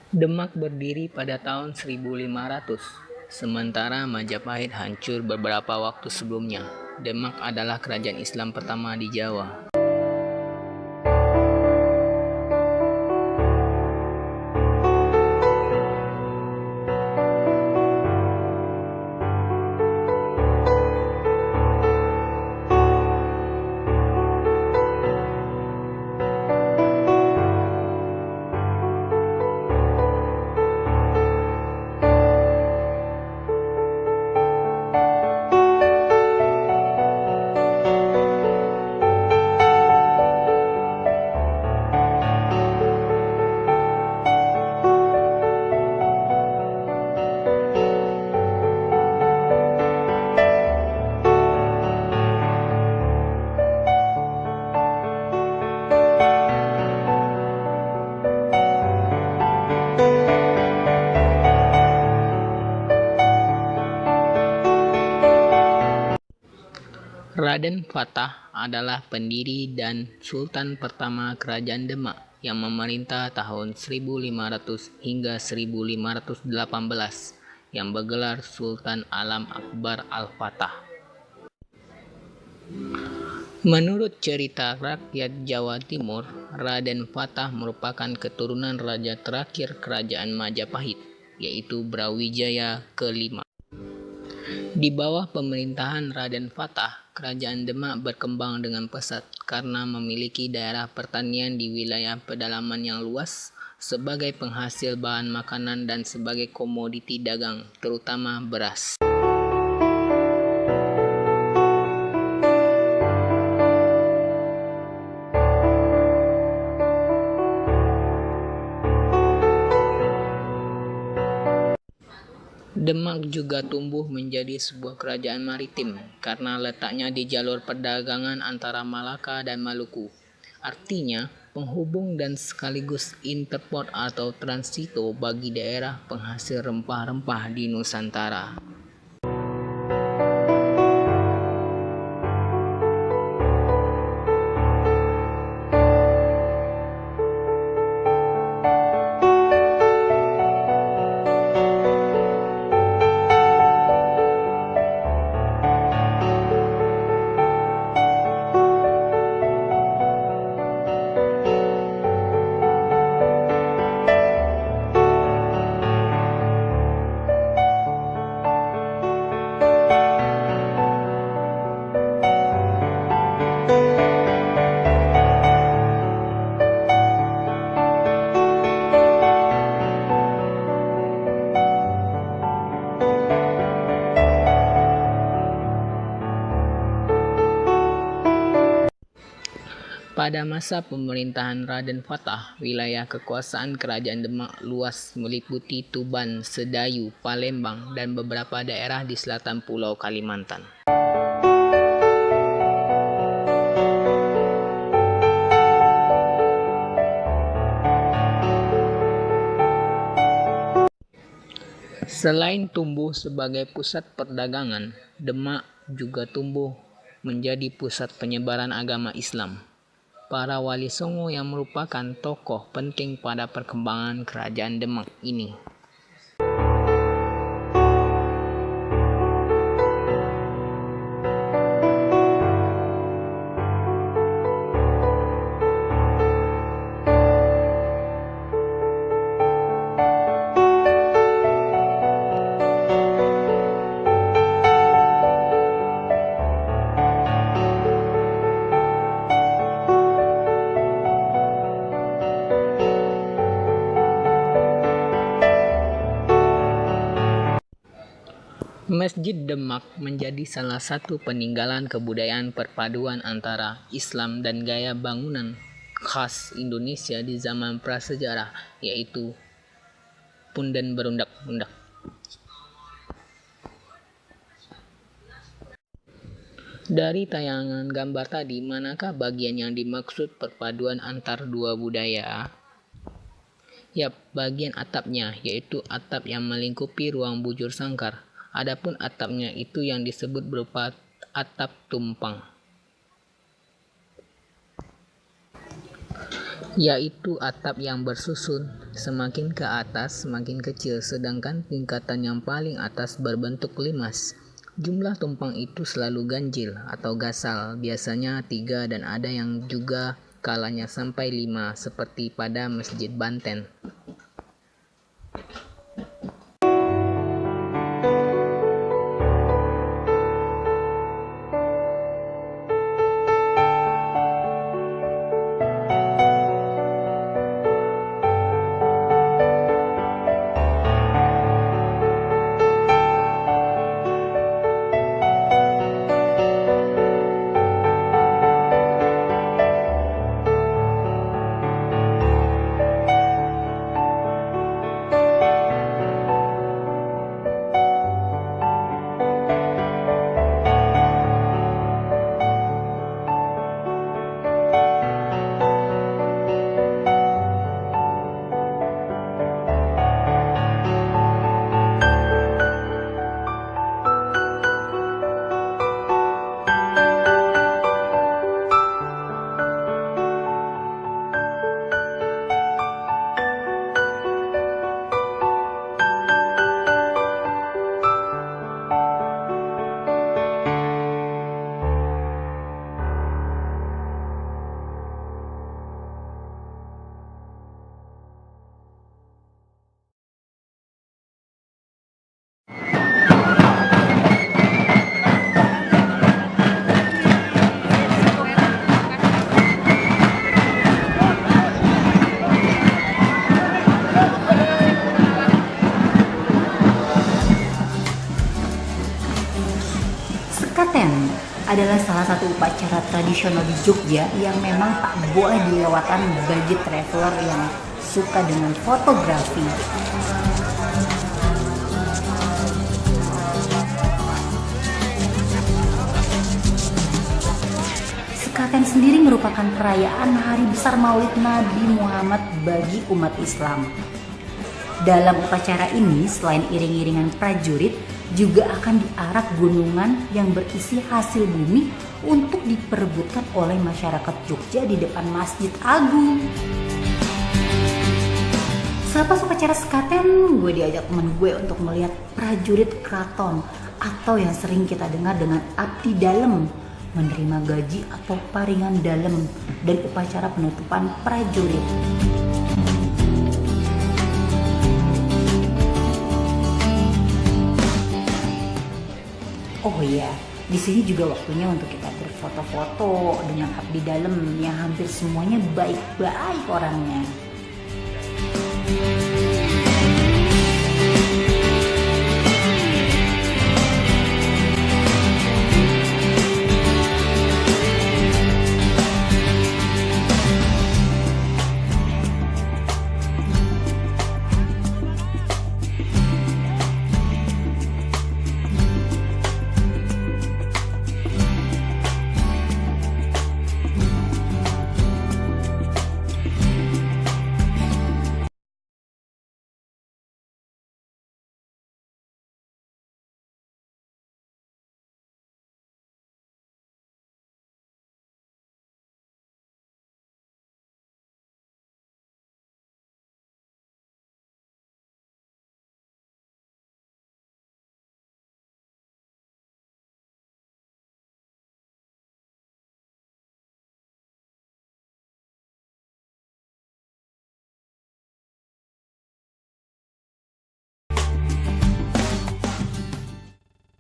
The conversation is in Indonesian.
Demak berdiri pada tahun 1500, sementara Majapahit hancur beberapa waktu sebelumnya. Demak adalah kerajaan Islam pertama di Jawa. Raden Fatah adalah pendiri dan sultan pertama Kerajaan Demak yang memerintah tahun 1500 hingga 1518 yang bergelar Sultan Alam Akbar Al-Fatah. Menurut cerita rakyat Jawa Timur, Raden Fatah merupakan keturunan raja terakhir Kerajaan Majapahit, yaitu Brawijaya ke-5. Di bawah pemerintahan Raden Fatah, Kerajaan Demak berkembang dengan pesat karena memiliki daerah pertanian di wilayah pedalaman yang luas sebagai penghasil bahan makanan dan sebagai komoditi dagang, terutama beras. Demak juga tumbuh menjadi sebuah kerajaan maritim karena letaknya di jalur perdagangan antara Malaka dan Maluku. Artinya, penghubung dan sekaligus interport atau transito bagi daerah penghasil rempah-rempah di Nusantara. Pada masa pemerintahan Raden Fatah, wilayah kekuasaan Kerajaan Demak luas meliputi Tuban, Sedayu, Palembang, dan beberapa daerah di selatan Pulau Kalimantan. Selain tumbuh sebagai pusat perdagangan, Demak juga tumbuh menjadi pusat penyebaran agama Islam. Para wali songo yang merupakan tokoh penting pada perkembangan Kerajaan Demak ini. Masjid Demak menjadi salah satu peninggalan kebudayaan perpaduan antara Islam dan gaya bangunan khas Indonesia di zaman prasejarah, yaitu punden berundak-undak. Dari tayangan gambar tadi, manakah bagian yang dimaksud perpaduan antar dua budaya? Yap, bagian atapnya, yaitu atap yang melingkupi ruang bujur sangkar. Adapun atapnya itu yang disebut berupa atap tumpang. yaitu atap yang bersusun. Semakin ke atas semakin kecil, sedangkan tingkatan yang paling atas berbentuk limas. Jumlah tumpeng itu selalu ganjil atau gasal, biasanya 3 dan ada yang juga kalanya sampai 5 seperti pada Masjid Banten. Sekaten adalah salah satu upacara tradisional di Jogja yang memang tak boleh dilewatkan bagi traveler yang suka dengan fotografi. Sekaten sendiri merupakan perayaan hari besar Maulid Nabi Muhammad bagi umat Islam. Dalam upacara ini, selain iring-iringan prajurit, juga akan diarak gunungan yang berisi hasil bumi untuk diperebutkan oleh masyarakat Jogja di depan Masjid Agung. Selepas upacara sekaten, gue diajak teman gue untuk melihat prajurit keraton atau yang sering kita dengar dengan abdi dalem, menerima gaji atau paringan dalem dari upacara penutupan prajurit. Oh iya, di sini juga waktunya untuk kita berfoto-foto dengan abdi dalem yang hampir semuanya baik-baik orangnya.